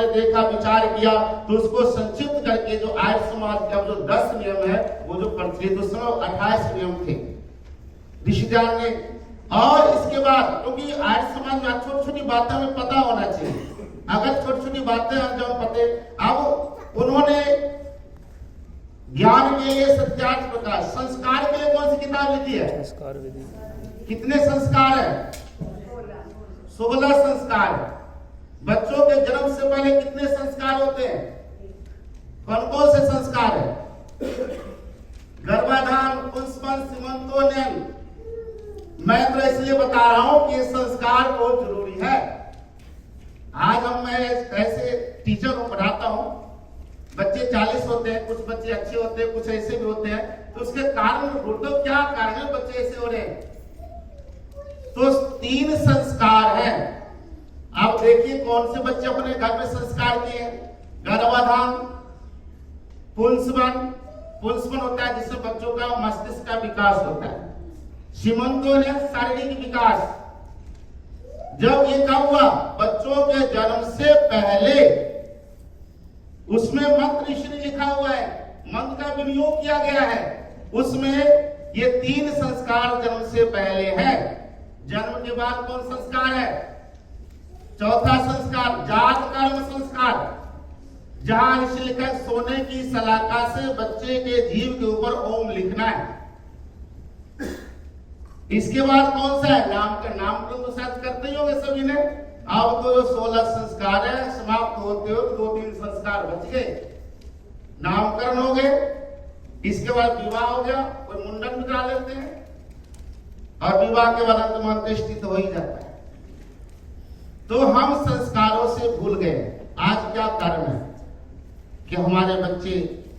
ने देखा, विचार किया, तो उसको संक्षिप्त करके जो आर्य समाज का जो 10 नियम है, वो जो प्रचलित, उसमें 28 नियम थे ऋषिध्यान ने। और इसके बाद, क्योंकि आर्य समाज में छोटी छोटी बातें हमें पता होना चाहिए, अगर छोटी छोटी बातें हम जब पते, अब उन्होंने ज्ञान के लिए सत्यार्थ प्रकाश, संस्कार के लिए कौन सी किताब लिखी है? संस्कार विधि। कितने संस्कार है? 16 संस्कार है। बच्चों के जन्म से पहले कितने संस्कार होते हैं? कौन कौन से संस्कार है? गर्भाधान, पुंसवन, सीमंतोन्नयन। मैं तो इसलिए बता रहा हूं कि संस्कार बहुत जरूरी है। आज मैं ऐसे टीचर को पढ़ाता हूं, बच्चे 40 होते हैं, कुछ बच्चे अच्छे होते हैं, कुछ ऐसे भी होते हैं, तो उसके कारण ढूंढो क्या कारण है बच्चे ऐसे हो रहे हैं। तो 3 संस्कार है। आप देखिए कौन से बच्चे अपने घर में संस्कार किए हैं। गर्भाधान, पुंसवन, पुंसवन होता है जिससे बच्चों का मस्तिष्क का विकास होता है। सीमंतोन्नयन, शारीरिक विकास। जब ये कब हुआ? बच्चों के जन्म से पहले। उसमें मंत्र ऋषि ने लिखा हुआ है, मंत्र का विनियोग किया गया है, उसमें ये 3 संस्कार जन्म से पहले है। जन्म के बाद कौन संस्कार है? चौथा संस्कार जात कर्म संस्कार, जहां ऋषि लिखा है सोने की सलाखा से बच्चे के जीव के ऊपर ओम लिखना है। इसके बाद कौन सा है? नाम का नामकरण तो शायद करते ही होंगे सभी ने। अब तो 16 संस्कार है, समाप्त होते हो 2-3 संस्कार बच गए। नामकरण हो गए, इसके बाद विवाह हो गया, कोई मुंडन भी करा लेते हैं, और विवाह के बाद अंत में अंत्येष्टि तो हो ही जाता है। तो हम संस्कारों से भूल गए। आज क्या कारण है कि हमारे बच्चे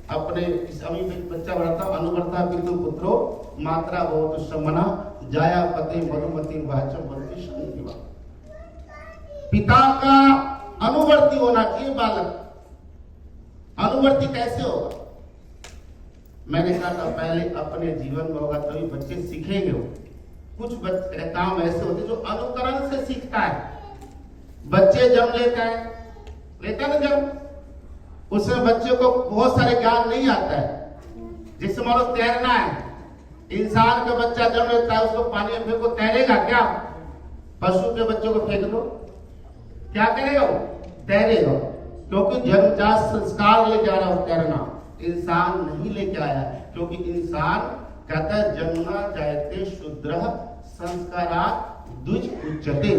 अपने अभी बच्चा बढ़ता, अनुवर्ता पितु पुत्रो मात्रा बहुत समना जाया पते मधुमती वाचम बनती शांति। पिता का अनुवर्ती होना चाहिए बालक। अनुवर्ती कैसे होगा? मैंने कहा था पहले अपने जीवन में होगा तभी बच्चे सीखेंगे। कुछ काम ऐसे होते हैं जो अनुकरण से सीखता है। बच्चे जन्म लेता है ना जन्म, उसमें बच्चे को बहुत सारे ज्ञान नहीं आता है। जिससे मान लो तैरना है, इंसान का बच्चा जन्म लेता है, उसको पानी में फेंको, तैरेगा क्या? पशु के बच्चों को फेंक दो, क्या करेगा वो? तैरेगा, क्योंकि जन्मजात संस्कार ले जा रहा हो तैरना। इंसान नहीं लेके आया, क्योंकि इंसान कहता है जन्मना जायते शूद्र संस्कारात् द्विज उच्यते।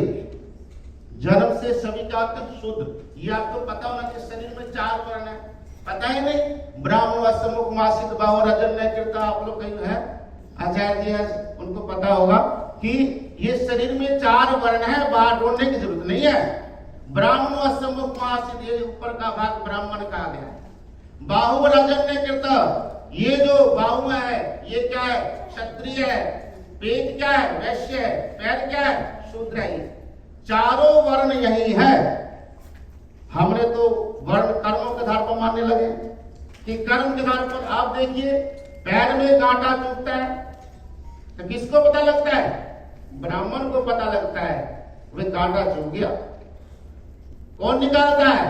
जन्म से सभी का अर्थ शुद्ध। ये आपको पता होना कि शरीर में 4 वर्ण है, पता ही नहीं? ब्राह्मण वसमुख मासिक बाहो रजन कृता, आप लोग कहीं है आचार्य जी है, उनको पता होगा कि ये शरीर में 4 वर्ण है, बाहर ढूंढने की जरूरत नहीं है। ब्राह्मण वसमुख मासिक, ये ऊपर का भाग ब्राह्मण कहा गया है। बाहु रजन कृता, ये जो बाहु है ये क्या है? क्षत्रिय है। पेट क्या है? वैश्य है। पैर क्या है? शूद्र है। चारों वर्ण यही है। हमने तो वर्ण कर्मों के आधार पर मानने लगे कि कर्म के आधार पर। आप देखिए पैर में कांटा चुभता है तो किसको पता लगता है? ब्राह्मण को पता लगता है, वे कांटा चुभ गया। कौन निकालता है?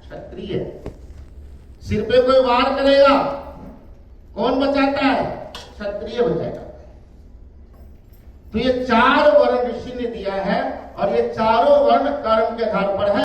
क्षत्रिय। सिर पे कोई वार करेगा, कौन बचाता है? क्षत्रिय बचाएगा। तो ये 4 वर्ण ऋषि ने दिया है, और ये चारों वर्ण कर्म के आधार पर है।